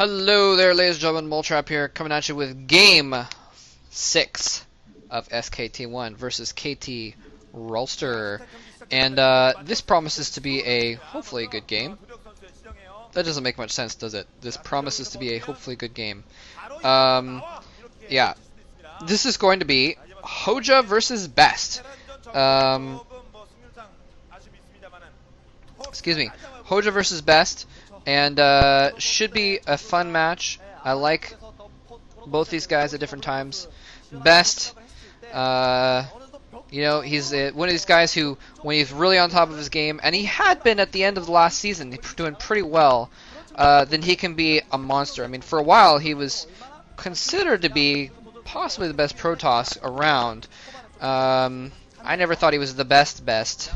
Hello there, ladies and gentlemen. Moletrap here, coming at you with Game 6 of SKT1 versus KT Rolster. And this promises to be a hopefully good game. That doesn't make much sense, does it? This promises to be a hopefully good game. Yeah. This is going to be Hoejja versus BeSt. Excuse me. Hoejja versus BeSt. And should be a fun match. I like both these guys at different times. BeSt, you know, he's one of these guys who, when he's really on top of his game, and he had been at the end of the last season, doing pretty well, then he can be a monster. I mean, for a while he was considered to be possibly the best Protoss around. I never thought he was the best.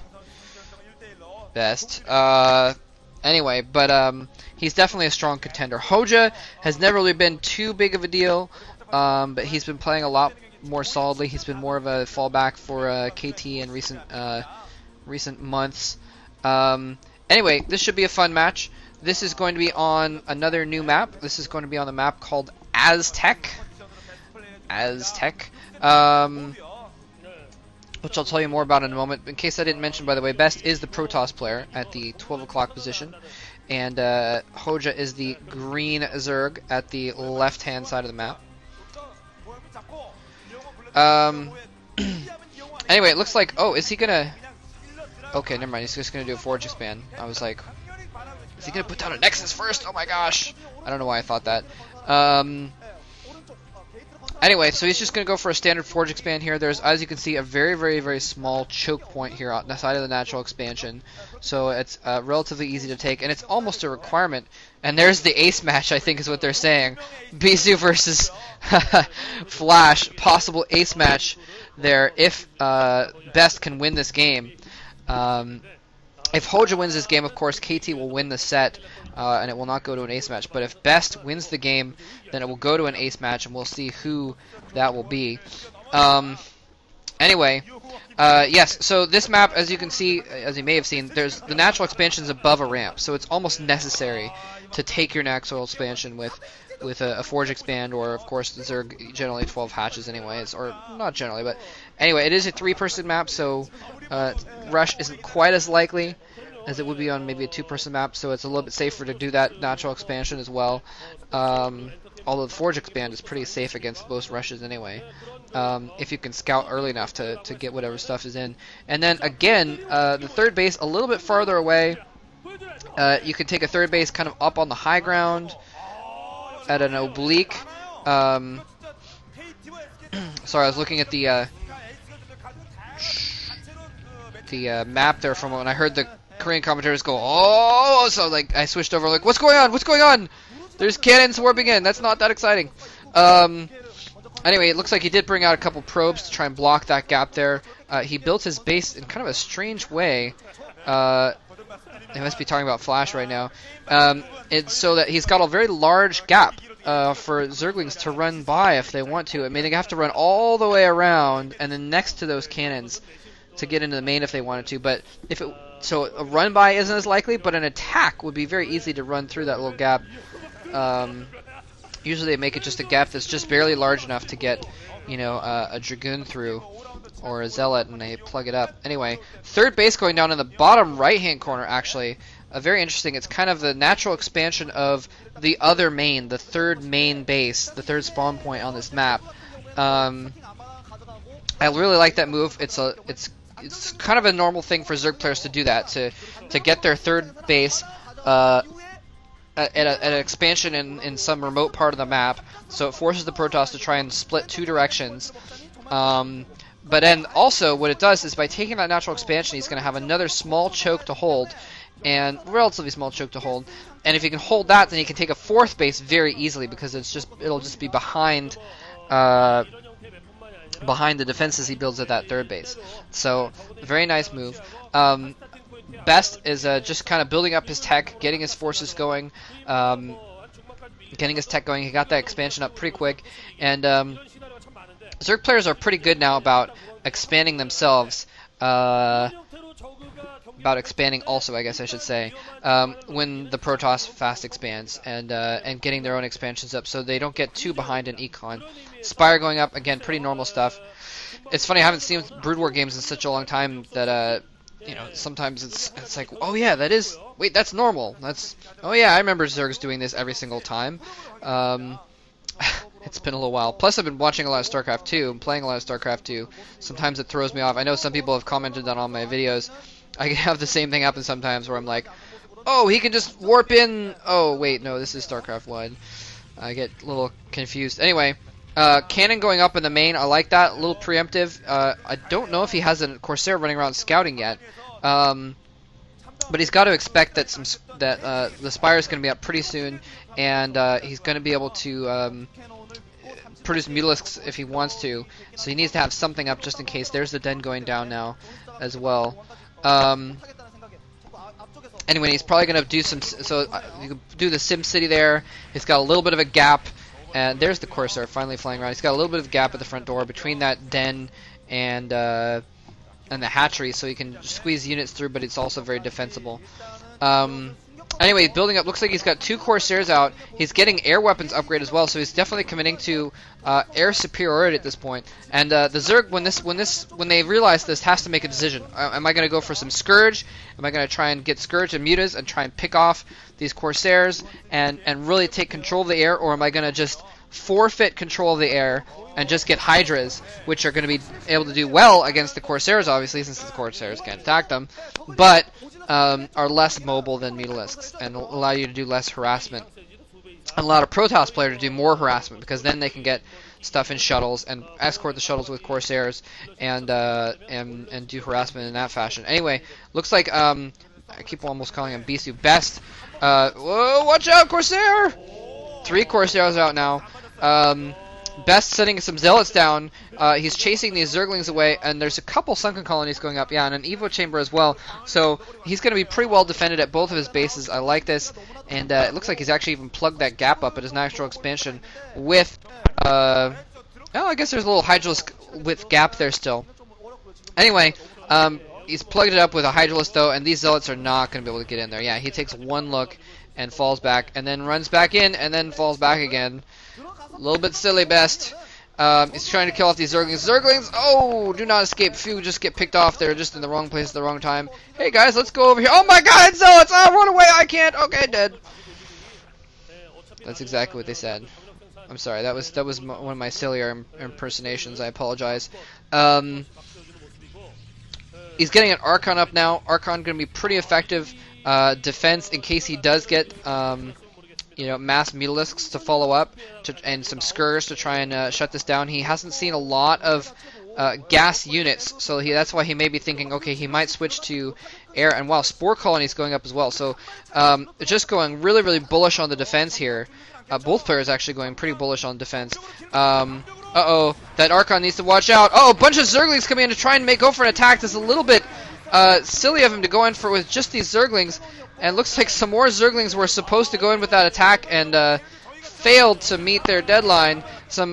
Anyway, but he's definitely a strong contender. Hoejja has never really been too big of a deal, but he's been playing a lot more solidly. He's been more of a fallback for KT in recent months. Anyway, this should be a fun match. This is going to be on another new map. This is going to be on the map called Aztec. Which I'll tell you more about in a moment. In case I didn't mention, by the way, BeSt is the Protoss player at the 12 o'clock position, and Hoejja is the green Zerg at the left-hand side of the map. Anyway, it looks like... Oh, is he gonna... Okay, never mind. He's just gonna do a Forge Expand. I was like... Is he gonna put down a Nexus first? Oh my gosh! I don't know why I thought that. Anyway, so he's just going to go for a standard Forge Expand here. There's, as you can see, a very small choke point here on the side of the natural expansion. So it's relatively easy to take, and it's almost a requirement. And there's the ace match, I think is what they're saying. BeSt versus Flash, possible ace match there if BeSt can win this game. If Hoejja wins this game, of course, KT will win the set, and it will not go to an ace match. But if BeSt wins the game, then it will go to an ace match, and we'll see who that will be. Anyway, yes, so this map, as you can see, as you may have seen, there's the natural expansion is above a ramp, so it's almost necessary to take your natural expansion with a Forge Expand, or, of course, the Zerg generally 12 hatches anyways, or not generally, but anyway, it is a 3-person map, so rush isn't quite as likely as it would be on maybe a 2-person map, so it's a little bit safer to do that natural expansion as well. Although the Forge Expand is pretty safe against most rushes anyway, if you can scout early enough to get whatever stuff is in. And then again, the third base a little bit farther away. You can take a third base kind of up on the high ground at an oblique. Sorry, I was looking at the map there from when I heard the Korean commentators go, "Oh!" So like I switched over, like, "What's going on? What's going on?" There's cannons warping in. That's not that exciting. Anyway, it looks like he did bring out a couple probes to try and block that gap there. He built his base in kind of a strange way. They must be talking about Flash right now. It's so that he's got a very large gap for Zerglings to run by if they want to. I mean, they have to run all the way around and then next to those cannons to get into the main if they wanted to. But if it, so a run by isn't as likely, but an attack would be very easy to run through that little gap. Usually they make it just a gap that's just barely large enough to get, you know, a Dragoon through or a Zealot, and they plug it up. Anyway, third base going down in the bottom right-hand corner, actually. Very interesting. It's kind of the natural expansion of the other main, the third main base, the third spawn point on this map. I really like that move. It's kind of a normal thing for Zerg players to do that, to get their third base at an expansion in some remote part of the map, so it forces the Protoss to try and split two directions. But then also what it does is by taking that natural expansion, he's going to have another small choke to hold, and relatively small choke to hold. And if he can hold that, then he can take a fourth base very easily because it'll just be behind the defenses he builds at that third base. So very nice move. BeSt is just kind of building up his tech, getting his forces going, getting his tech going. He got that expansion up pretty quick, and Zerg players are pretty good now about expanding themselves. about expanding also, I guess I should say, when the Protoss fast expands and getting their own expansions up so they don't get too behind in Econ. Spire going up, again, pretty normal stuff. It's funny, I haven't seen Brood War games in such a long time that, you know, sometimes it's like, oh yeah, wait, that's normal. Oh yeah, I remember Zergs doing this every single time. It's been a little while. Plus, I've been watching a lot of StarCraft 2 and playing a lot of StarCraft 2. Sometimes it throws me off. I know some people have commented on all my videos. I have the same thing happen sometimes where I'm like, oh, he can just warp in. Oh, wait, no, this is StarCraft 1. I get a little confused. Anyway, cannon going up in the main. I like that. A little preemptive. I don't know if he has a Corsair running around scouting yet. But he's got to expect that the Spire is going to be up pretty soon, and he's going to be able to produce Mutalisks if he wants to. So he needs to have something up just in case. There's the Den going down now as well. Anyway, he's probably going to do some... So you can do the Sim City there. He's got a little bit of a gap. And there's the Corsair finally flying around. He's got a little bit of a gap at the front door between that Den and the hatchery, so he can squeeze units through, but it's also very defensible. Anyway, building up. Looks like he's got 2 Corsairs out. He's getting air weapons upgrade as well, so he's definitely committing to air superiority at this point. And the Zerg, when they realize this, has to make a decision. Am I going to go for some Scourge? Am I going to try and get Scourge and Mutas and try and pick off these Corsairs and really take control of the air, or am I going to just forfeit control of the air and just get Hydras, which are going to be able to do well against the Corsairs, obviously, since the Corsairs can't attack them, but are less mobile than Mutalisks and allow you to do less harassment. And allow a Protoss player to do more harassment, because then they can get stuff in shuttles and escort the shuttles with Corsairs and do harassment in that fashion. Anyway, looks like I keep almost calling him BeSt. Whoa, watch out, Corsair! 3 Corsairs out now. BeSt setting some Zealots down. He's chasing these Zerglings away, and there's a couple Sunken Colonies going up. Yeah, and an Evo Chamber as well. So he's going to be pretty well defended at both of his bases. I like this. And it looks like he's actually even plugged that gap up at his natural expansion with... oh, I guess there's a little Hydralisk with gap there still. Anyway, he's plugged it up with a Hydralisk, though, and these Zealots are not going to be able to get in there. Yeah, he takes one look and falls back, and then runs back in, and then falls back again. A little bit silly, BeSt. He's trying to kill off these Zerglings. Zerglings! Oh, do not escape. Few just get picked off. They're just in the wrong place at the wrong time. Hey, guys, let's go over here. Oh, my God, it's Zealots! Oh, run away! I can't! Okay, dead. That's exactly what they said. I'm sorry. That was one of my sillier impersonations. I apologize. He's getting an Archon up now. Archon going to be pretty effective defense in case he does get... you know, mass Mutalisks to follow up, and some Scourge to try and shut this down. He hasn't seen a lot of gas units, so that's why he may be thinking, okay, he might switch to air. And wow, Spore Colony's going up as well. So just going really, really bullish on the defense here. Both players actually going pretty bullish on defense. Uh-oh, that Archon needs to watch out. Oh, a bunch of Zerglings coming in to try and go for an attack. That's a little bit silly of him to go in for with just these Zerglings. And looks like some more Zerglings were supposed to go in with that attack and failed to meet their deadline. Some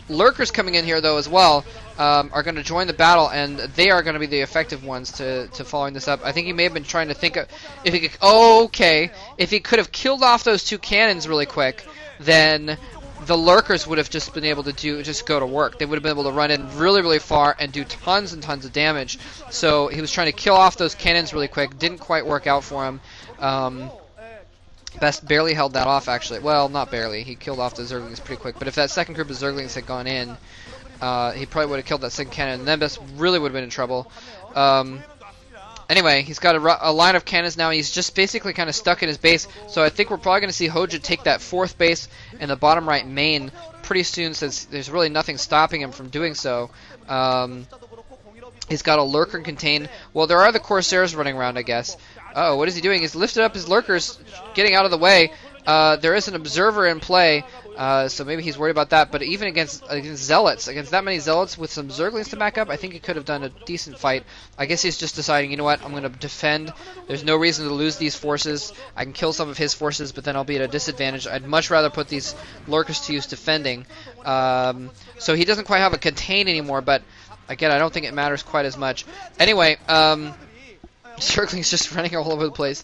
Lurkers coming in here, though, as well, are going to join the battle, and they are going to be the effective ones to following this up. I think he may have been trying to think of if he could... Oh, okay. If he could have killed off those 2 cannons really quick, then the Lurkers would have just been able to just go to work. They would have been able to run in really, really far and do tons and tons of damage. So he was trying to kill off those cannons really quick. Didn't quite work out for him. BeSt barely held that off, actually. Well, not barely. He killed off the Zerglings pretty quick. But if that second group of Zerglings had gone in, he probably would have killed that second cannon, and then BeSt really would have been in trouble. Anyway, he's got a line of cannons now. He's just basically kind of stuck in his base. So I think we're probably going to see Hoejja take that 4th base in the bottom right main pretty soon, since there's really nothing stopping him from doing so. He's got a Lurker contained. Well, there are the Corsairs running around, I guess. Uh-oh, what is he doing? He's lifted up his Lurkers, getting out of the way. There is an Observer in play, so maybe he's worried about that. But even against Zealots, against that many Zealots with some Zerglings to back up, I think he could have done a decent fight. I guess he's just deciding, you know what, I'm going to defend. There's no reason to lose these forces. I can kill some of his forces, but then I'll be at a disadvantage. I'd much rather put these Lurkers to use defending. So he doesn't quite have a contain anymore, but again, I don't think it matters quite as much. Anyway, Circling's just running all over the place.